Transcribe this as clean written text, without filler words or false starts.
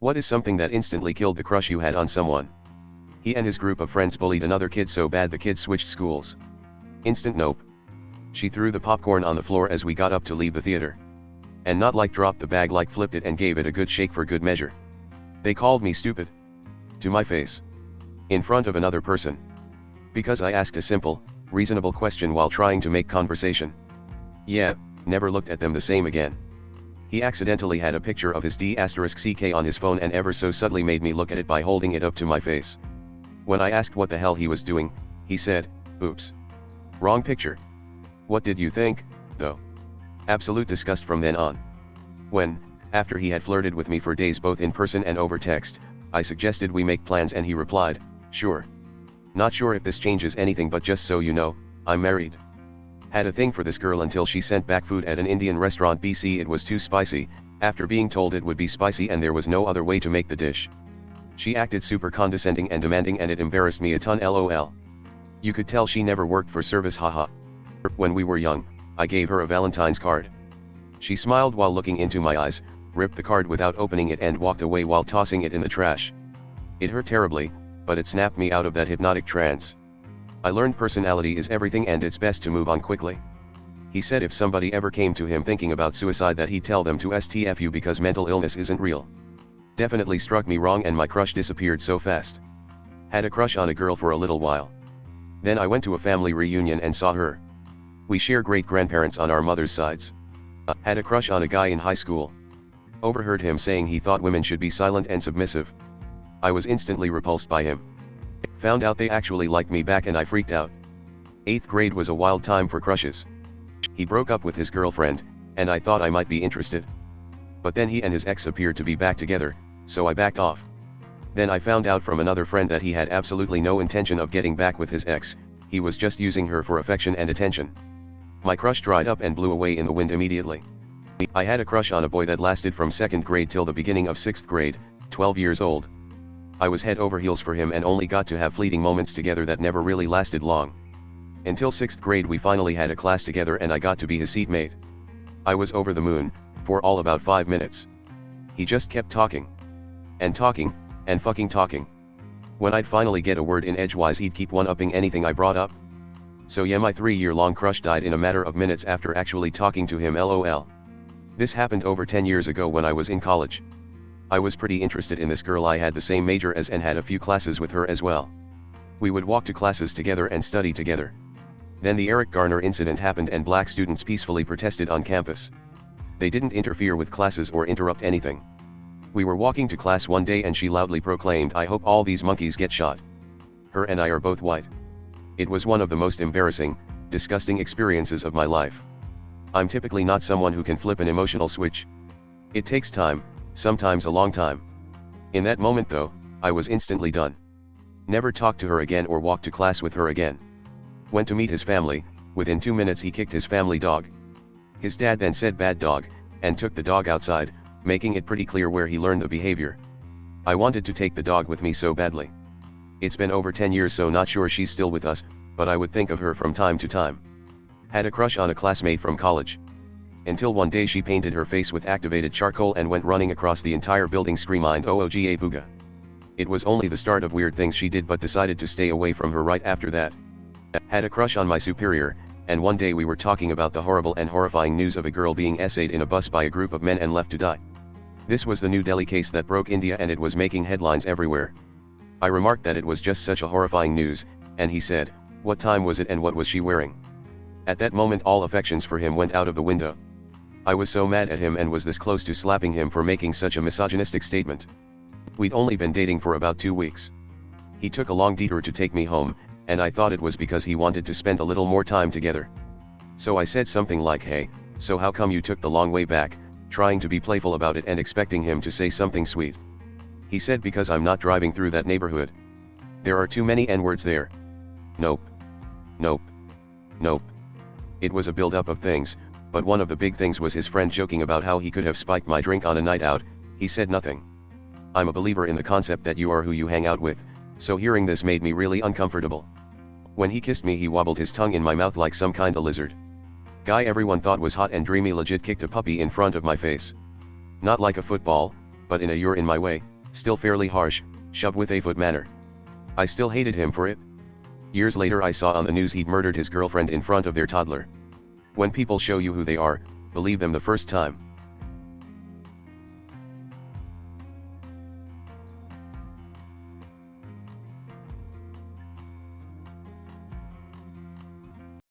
What is something that instantly killed the crush you had on someone? He and his group of friends bullied another kid so bad the kid switched schools. Instant nope. She threw the popcorn on the floor as we got up to leave the theater. And not like dropped the bag, like flipped it and gave it a good shake for good measure. They called me stupid. To my face. In front of another person. Because I asked a simple, reasonable question while trying to make conversation. Yeah, never looked at them the same again. He accidentally had a picture of his D***CK on his phone and ever so subtly made me look at it by holding it up to my face. When I asked what the hell he was doing, he said, "Oops. Wrong picture." What did you think, though? Absolute disgust from then on. When, after he had flirted with me for days both in person and over text, I suggested we make plans and he replied, "Sure. Not sure if this changes anything, but just so you know, I'm married." Had a thing for this girl until she sent back food at an Indian restaurant BC. It was too spicy, after being told it would be spicy and there was no other way to make the dish. She acted super condescending and demanding and it embarrassed me a ton, lol. You could tell she never worked for service, haha. When we were young, I gave her a Valentine's card. She smiled while looking into my eyes, ripped the card without opening it and walked away while tossing it in the trash. It hurt terribly, but it snapped me out of that hypnotic trance. I learned personality is everything and it's best to move on quickly. He said if somebody ever came to him thinking about suicide that he'd tell them to STFU because mental illness isn't real. Definitely struck me wrong and my crush disappeared so fast. Had a crush on a girl for a little while. Then I went to a family reunion and saw her. We share great-grandparents on our mother's sides. Had a crush on a guy in high school. Overheard him saying he thought women should be silent and submissive. I was instantly repulsed by him. Found out they actually liked me back and I freaked out. 8th grade was a wild time for crushes. He broke up with his girlfriend, and I thought I might be interested. But then he and his ex appeared to be back together, so I backed off. Then I found out from another friend that he had absolutely no intention of getting back with his ex, he was just using her for affection and attention. My crush dried up and blew away in the wind immediately. I had a crush on a boy that lasted from 2nd grade till the beginning of 6th grade, 12 years old. I was head over heels for him and only got to have fleeting moments together that never really lasted long. Until 6th grade we finally had a class together and I got to be his seatmate. I was over the moon, for all about 5 minutes. He just kept talking. And talking, and fucking talking. When I'd finally get a word in edgewise he'd keep one-upping anything I brought up. So yeah, my 3-year-long crush died in a matter of minutes after actually talking to him, lol. This happened over 10 years ago when I was in college. I was pretty interested in this girl. I had the same major as and had a few classes with her as well. We would walk to classes together and study together. Then the Eric Garner incident happened and black students peacefully protested on campus. They didn't interfere with classes or interrupt anything. We were walking to class one day and she loudly proclaimed, "I hope all these monkeys get shot." Her and I are both white. It was one of the most embarrassing, disgusting experiences of my life. I'm typically not someone who can flip an emotional switch. It takes time, sometimes a long time. In that moment though, I was instantly done. Never talked to her again or walked to class with her again. Went to meet his family, within 2 minutes he kicked his family dog. His dad then said "bad dog," and took the dog outside, making it pretty clear where he learned the behavior. I wanted to take the dog with me so badly. It's been over 10 years so not sure she's still with us, but I would think of her from time to time. Had a crush on a classmate from college. Until one day she painted her face with activated charcoal and went running across the entire building screaming "Ooga booga." It was only the start of weird things she did but decided to stay away from her right after that. Had a crush on my superior, and one day we were talking about the horrible and horrifying news of a girl being essayed in a bus by a group of men and left to die. This was the New Delhi case that broke India and it was making headlines everywhere. I remarked that it was just such a horrifying news, and he said, "What time was it and what was she wearing?" At that moment all affections for him went out of the window. I was so mad at him and was this close to slapping him for making such a misogynistic statement. We'd only been dating for about 2 weeks. He took a long detour to take me home, and I thought it was because he wanted to spend a little more time together. So I said something like, "Hey, so how come you took the long way back," trying to be playful about it and expecting him to say something sweet. He said, "Because I'm not driving through that neighborhood. There are too many N-words there." Nope. Nope. Nope. It was a build-up of things, but one of the big things was his friend joking about how he could have spiked my drink on a night out. He said nothing. I'm a believer in the concept that you are who you hang out with, so hearing this made me really uncomfortable. When he kissed me he wobbled his tongue in my mouth like some kinda lizard. Guy everyone thought was hot and dreamy legit kicked a puppy in front of my face. Not like a football, but in a "you're in my way" Still fairly harsh, shove with a foot manner. I still hated him for it. Years later I saw on the news he'd murdered his girlfriend in front of their toddler. When people show you who they are, believe them the first time.